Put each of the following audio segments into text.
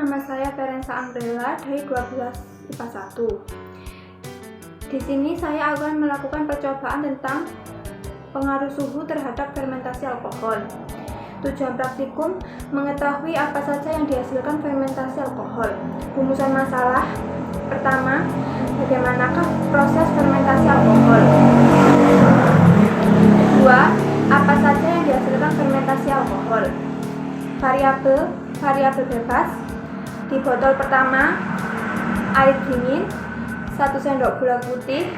nama saya Ferensa Andrela dari 12 IPA 1. Di sini saya akan melakukan percobaan tentang pengaruh suhu terhadap fermentasi alkohol. Tujuan praktikum mengetahui apa saja yang dihasilkan fermentasi alkohol. Rumusan masalah pertama, bagaimanakah proses fermentasi alkohol? Kedua, apa saja yang dihasilkan fermentasi alkohol? Variabel bebas. Di botol pertama, air dingin 1 sendok gula putih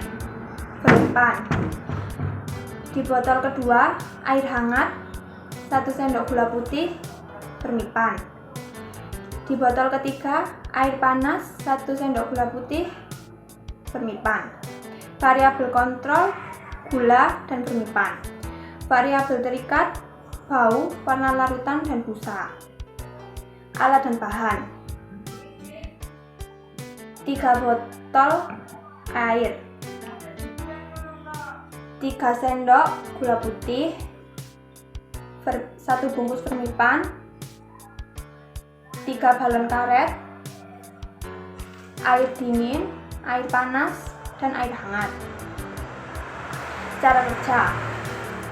berlipat. Di botol kedua, air hangat 1 sendok gula putih berlipat. Di botol ketiga, air panas 1 sendok gula putih berlipat. Variabel kontrol, gula dan berlipat. Variabel terikat, bau, warna larutan dan busa. Alat dan bahan: 3 botol air, 3 sendok gula putih, 1 bungkus permipan, 3 balon karet, air dingin, air panas, dan air hangat. Cara kerja: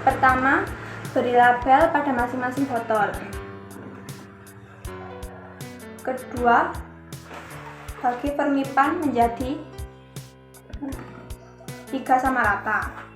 pertama, beri label pada masing-masing botol. Kedua, bagi permipan menjadi 3 sama rata.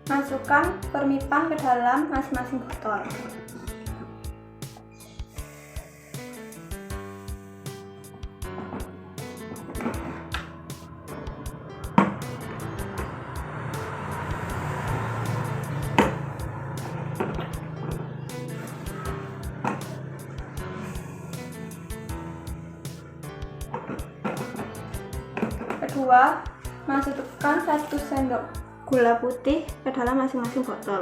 Masukkan permipan ke dalam masing-masing botol. Kedua, masukkan 1 sendok gula putih ke dalam masing-masing botol.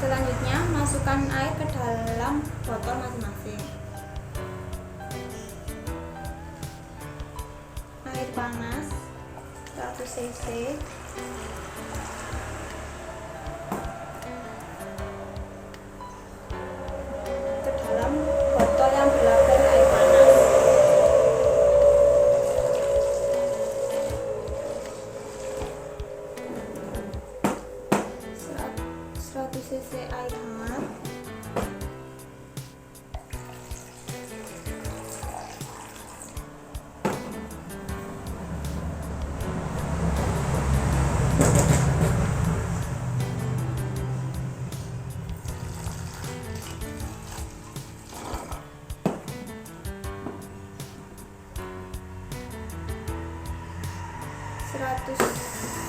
Selanjutnya, masukkan air ke dalam botol masing-masing. Air panas 100 cc, ke dalam botol yang berlabel air panas. 100 cc air hangat,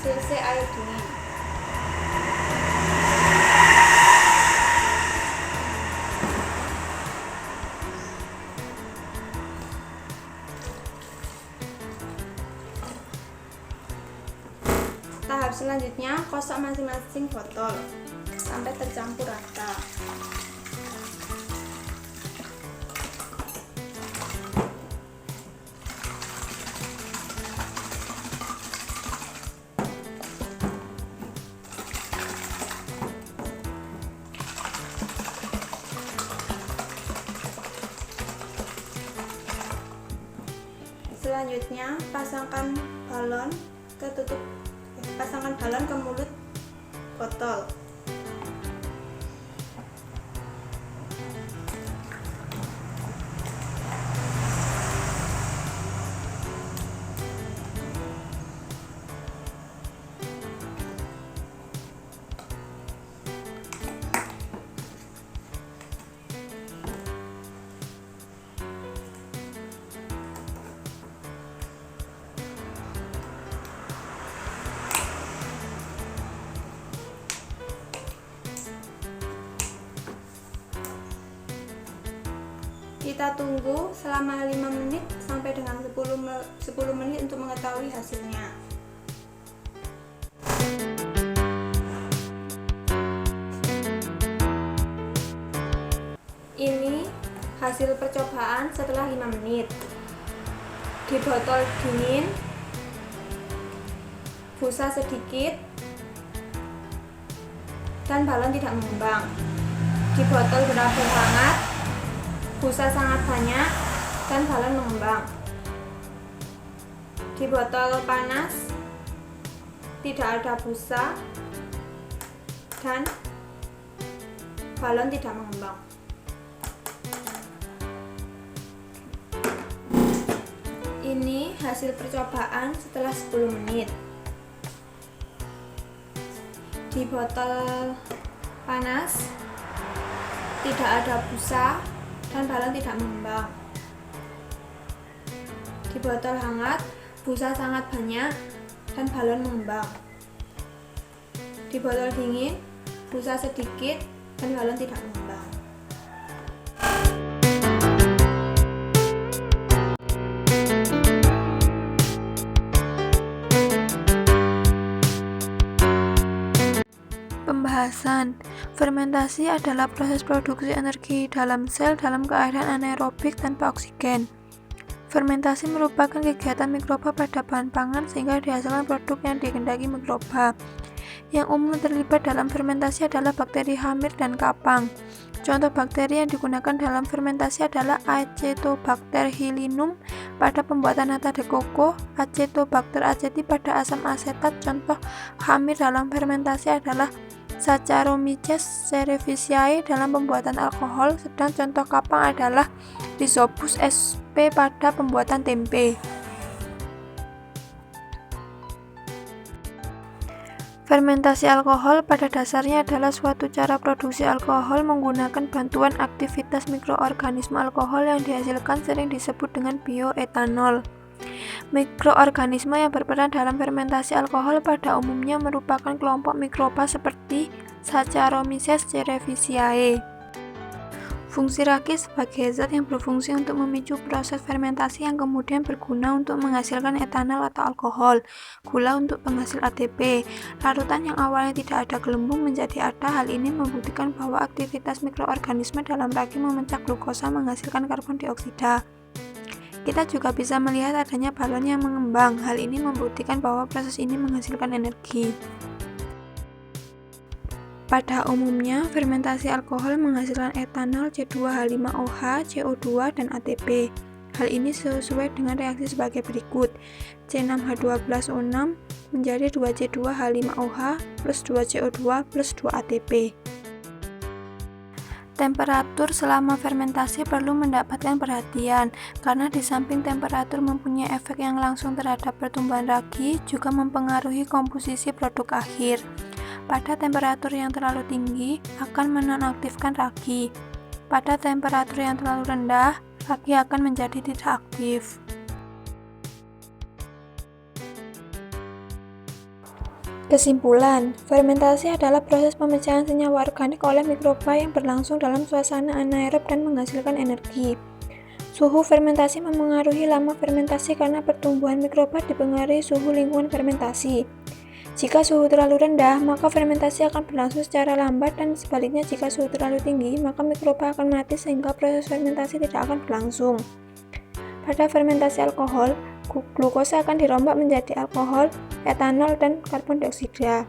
cc air dingin. kosok masing-masing botol sampai tercampur rata. Selanjutnya pasangkan balon ke mulut botol. Kita tunggu selama 5 menit sampai dengan 10 menit untuk mengetahui hasilnya. Ini hasil percobaan setelah 5 menit. Di botol dingin, busa sedikit dan balon tidak mengembang. Di botol berabu hangat, busa sangat banyak dan balon mengembang. Di botol panas tidak ada busa dan balon tidak mengembang. Ini hasil percobaan setelah 10 menit. Di botol panas tidak ada busa dan balon tidak mengembang. Di botol hangat, busa sangat banyak dan balon mengembang. Di botol dingin, busa sedikit dan balon tidak mengembang. Pembahasan. Fermentasi adalah proses produksi energi dalam sel dalam keadaan anaerobik tanpa oksigen. Fermentasi merupakan kegiatan mikroba pada bahan pangan sehingga dihasilkan produk yang dikehendaki mikroba. Yang umum terlibat dalam fermentasi adalah bakteri hamir dan kapang. Contoh bakteri yang digunakan dalam fermentasi adalah Acetobacter hylinum pada pembuatan nata de coco, Acetobacter aceti pada asam asetat. Contoh hamir dalam fermentasi adalah Saccharomyces cerevisiae dalam pembuatan alkohol, sedang contoh kapang adalah Rhizopus sp pada pembuatan tempe. Fermentasi alkohol pada dasarnya adalah suatu cara produksi alkohol menggunakan bantuan aktivitas mikroorganisme alkohol yang dihasilkan sering disebut dengan bioetanol. Mikroorganisme yang berperan dalam fermentasi alkohol pada umumnya merupakan kelompok mikroba seperti Saccharomyces cerevisiae. Fungsi ragi sebagai zat yang berfungsi untuk memicu proses fermentasi yang kemudian berguna untuk menghasilkan etanol atau alkohol, gula untuk penghasil ATP. Larutan yang awalnya tidak ada gelembung menjadi ada. Hal ini membuktikan bahwa aktivitas mikroorganisme dalam ragi memecah glukosa menghasilkan karbon dioksida. Kita juga bisa melihat adanya balon yang mengembang. Hal ini membuktikan bahwa proses ini menghasilkan energi. Pada umumnya, fermentasi alkohol menghasilkan etanol, C2H5OH, CO2, dan ATP. Hal ini sesuai dengan reaksi sebagai berikut. C6H12O6 menjadi 2C2H5OH plus 2CO2 plus 2 ATP. Temperatur selama fermentasi perlu mendapatkan perhatian, karena di samping temperatur mempunyai efek yang langsung terhadap pertumbuhan ragi, juga mempengaruhi komposisi produk akhir. Pada temperatur yang terlalu tinggi, akan menonaktifkan ragi. Pada temperatur yang terlalu rendah, ragi akan menjadi tidak aktif. Kesimpulan, fermentasi adalah proses pemecahan senyawa organik oleh mikroba yang berlangsung dalam suasana anaerob dan menghasilkan energi. Suhu fermentasi memengaruhi lama fermentasi karena pertumbuhan mikroba dipengaruhi suhu lingkungan fermentasi. Jika suhu terlalu rendah, maka fermentasi akan berlangsung secara lambat, dan sebaliknya jika suhu terlalu tinggi, maka mikroba akan mati sehingga proses fermentasi tidak akan berlangsung. Pada fermentasi alkohol, glukosa akan dirombak menjadi alkohol, etanol, dan karbon dioksida.